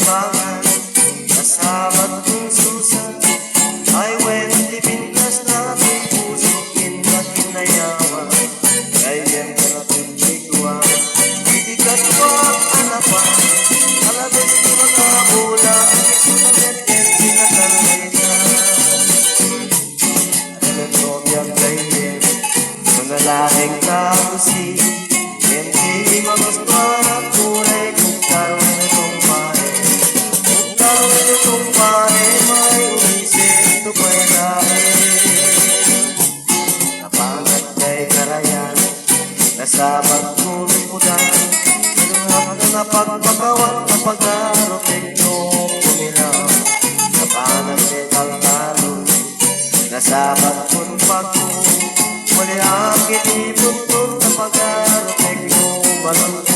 kalibangan, kasabot kong susa, ay wenti pintas natin puso, kinakinayawan, kayan ka na pinigwa, hindi ka tuwang anapan, alabes di makabula, sunanet yan sinakalaitan. Alam kayen, manalahing kamusi, hindi magustuhan at tunay kung karoon itong bahay. Kung karoon itong bahay, may umisip ito pa'y dahil. Napangat kay karayan, nasabag kulong pudan, nanuhap na napagpagawat na pag-arotek noong pumilaw. Napangat kay kalkalong, nasabag kung pagkong, muli ang kinibutong na pag-arotek noong balong.